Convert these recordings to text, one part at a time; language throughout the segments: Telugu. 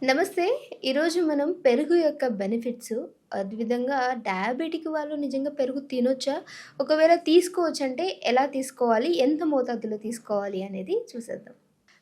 నమస్తే. ఈరోజు మనం పెరుగు యొక్క బెనిఫిట్స్, అదేవిధంగా డయాబెటిక్ వాళ్ళు నిజంగా పెరుగు తినొచ్చా? ఒకవేళ తీసుకోవచ్చంటే ఎలా తీసుకోవాలి? ఎంత మోతాదులో తీసుకోవాలి అనేది చూసేద్దాం.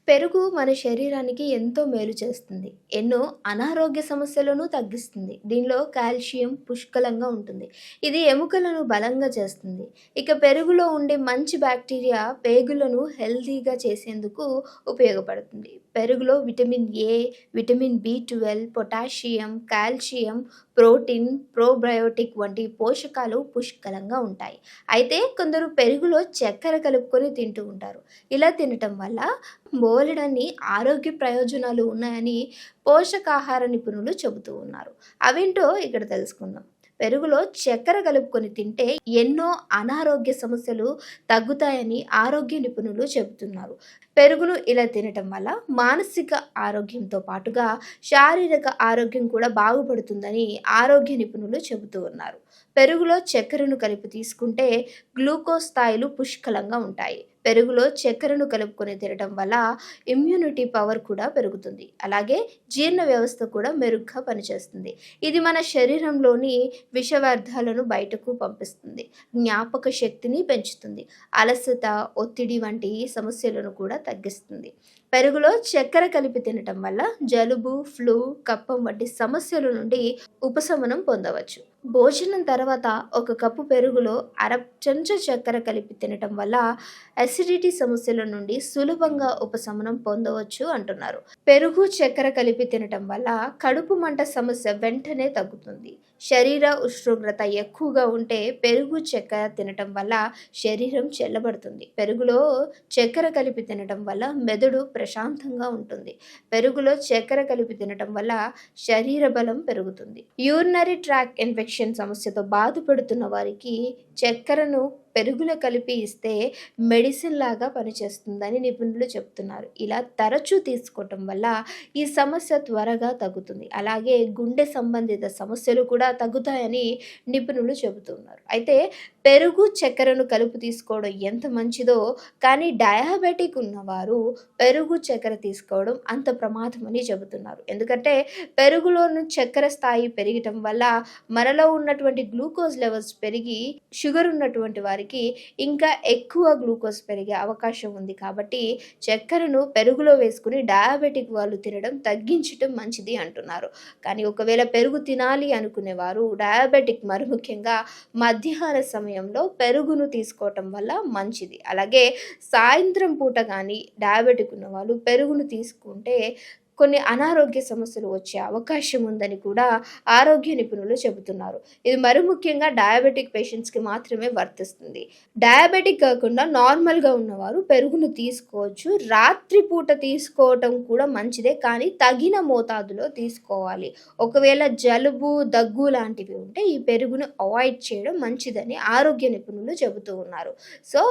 పెరుగు మన శరీరానికి ఎంతో మేలు చేస్తుంది. ఎన్నో అనారోగ్య సమస్యలను తగ్గిస్తుంది. దీనిలో కాల్షియం పుష్కలంగా ఉంటుంది. ఇది ఎముకలను బలంగా చేస్తుంది. ఇక పెరుగులో ఉండే మంచి బ్యాక్టీరియా పేగులను హెల్తీగా చేసేందుకు ఉపయోగపడుతుంది. పెరుగులో vitamin A, vitamin B12, potassium, calcium, protein, probiotic వంటి పోషకాలు పుష్కలంగా ఉంటాయి. అయితే కొందరు పెరుగులో చక్కెర కలుపుకొని తింటూ ఉంటారు. ఇలా తినటం వల్ల బోలెడన్ని ఆరోగ్య ప్రయోజనాలు ఉన్నాయని పోషకాహార నిపుణులు చెబుతూ ఉన్నారు. అవేంటో ఇక్కడ తెలుసుకుందాం. పెరుగులో చక్కెర కలుపుకొని తింటే ఎన్నో అనారోగ్య సమస్యలు తగ్గుతాయని ఆరోగ్య నిపుణులు చెబుతున్నారు. పెరుగును ఇలా తినటం వల్ల మానసిక ఆరోగ్యంతో పాటుగా శారీరక ఆరోగ్యం కూడా బాగుపడుతుందని ఆరోగ్య నిపుణులు చెబుతూ ఉన్నారు. పెరుగులో చక్కెరను కలిపి తీసుకుంటే గ్లూకోజ్ స్థాయిలు పుష్కలంగా ఉంటాయి. పెరుగులో చక్కెరను కలుపుకొని తినడం వల్ల ఇమ్యూనిటీ పవర్ కూడా పెరుగుతుంది. అలాగే జీర్ణ వ్యవస్థ కూడా మెరుగ్గా పనిచేస్తుంది. ఇది మన శరీరంలోని విషవ్యర్థాలను బయటకు పంపిస్తుంది. జ్ఞాపక శక్తిని పెంచుతుంది. అలసట, ఒత్తిడి వంటి సమస్యలను కూడా తగ్గిస్తుంది. పెరుగులో చక్కెర కలిపి తినటం వల్ల జలుబు, ఫ్లూ, కఫం వంటి సమస్యల నుండి ఉపశమనం పొందవచ్చు. భోజనం తర్వాత ఒక కప్పు పెరుగులో అర చెంచా చక్కెర కలిపి తినటం వల్ల అసిడిటీ సమస్యల నుండి సులభంగా ఉపశమనం పొందవచ్చు అంటున్నారు. పెరుగు చక్కెర కలిపి తినటం వల్ల కడుపు మంట సమస్య వెంటనే తగ్గుతుంది. శరీర ఉష్ణోగ్రత ఎక్కువగా ఉంటే పెరుగు చక్కెర తినటం వల్ల శరీరం చల్లబడుతుంది. పెరుగులో చక్కెర కలిపి తినటం వల్ల మెదడు ప్రశాంతంగా ఉంటుంది. పెరుగులో చక్కెర కలిపి తినటం వల్ల శరీర బలం పెరుగుతుంది. యూరినరీ ట్రాక్ ఇన్ఫెక్షన్ సమస్యతో బాధపడుతున్న వారికి చక్కెరను పెరుగులో కలిపి ఇస్తే మెడిసిన్ లాగా పనిచేస్తుందని నిపుణులు చెప్తున్నారు. ఇలా తరచూ తీసుకోవటం వల్ల ఈ సమస్య త్వరగా తగ్గుతుంది. అలాగే గుండె సంబంధిత సమస్యలు కూడా తగ్గుతాయని నిపుణులు చెబుతున్నారు. అయితే పెరుగు చక్కెరను కలుపు తీసుకోవడం ఎంత మంచిదో, కానీ డయాబెటిక్ ఉన్నవారు పెరుగు చక్కెర తీసుకోవడం అంత ప్రమాదమని చెబుతున్నారు. ఎందుకంటే పెరుగులోని చక్కెర స్థాయి పెరగటం వల్ల మనలో ఉన్నటువంటి గ్లూకోజ్ లెవెల్స్ పెరిగి షుగర్ ఉన్నటువంటి వారికి ఇంకా ఎక్కువ గ్లూకోజ్ పెరిగే అవకాశం ఉంది. కాబట్టి చక్కెరను పెరుగులో వేసుకుని డయాబెటిక్ వాళ్ళు తినడం తగ్గించడం మంచిది అంటున్నారు. కానీ ఒకవేళ పెరుగు తినాలి అనుకునేవారు డయాబెటిక్ మరి ముఖ్యంగా మధ్యాహ్న సమయంలో పెరుగును తీసుకోవటం వల్ల మంచిది. అలాగే సాయంత్రం పూట కానీ డయాబెటిక్ ఉన్న వాళ్ళు పెరుగును తీసుకుంటే కొన్ని అనారోగ్య సమస్యలు వచ్చే అవకాశం ఉందని కూడా ఆరోగ్య నిపుణులు చెబుతున్నారు. ఇది మరి ముఖ్యంగా డయాబెటిక్ పేషెంట్స్కి మాత్రమే వర్తిస్తుంది. డయాబెటిక్ కాకుండా నార్మల్గా ఉన్నవారు పెరుగును తీసుకోవచ్చు. రాత్రి పూట తీసుకోవటం కూడా మంచిదే, కానీ తగిన మోతాదులో తీసుకోవాలి. ఒకవేళ జలుబు, దగ్గు లాంటివి ఉంటే ఈ పెరుగును అవాయిడ్ చేయడం మంచిదని ఆరోగ్య నిపుణులు చెబుతూ ఉన్నారు. సో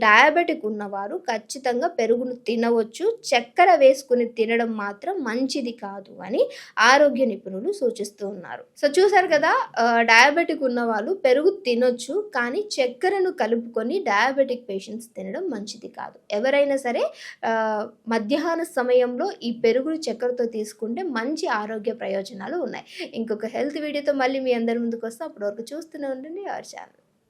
డయాబెటిక్ ఉన్నవారు ఖచ్చితంగా పెరుగును తినవచ్చు. చక్కెర వేసుకుని తినడం మాత్రం మంచిది కాదు అని ఆరోగ్య నిపుణులు సూచిస్తూ ఉన్నారు. సో చూసారు కదా, డయాబెటిక్ ఉన్న వాళ్ళు పెరుగు తినొచ్చు, కానీ చక్కెరను కలుపుకొని డయాబెటిక్ పేషెంట్స్ తినడం మంచిది కాదు. ఎవరైనా సరే మధ్యాహ్న సమయంలో ఈ పెరుగును చక్కెరతో తీసుకుంటే మంచి ఆరోగ్య ప్రయోజనాలు ఉన్నాయి. ఇంకొక హెల్త్ వీడియోతో మళ్ళీ మీ అందరి ముందుకు వస్తే అప్పటి వరకు చూస్తూనే ఉండండి అవర్ ఛానల్.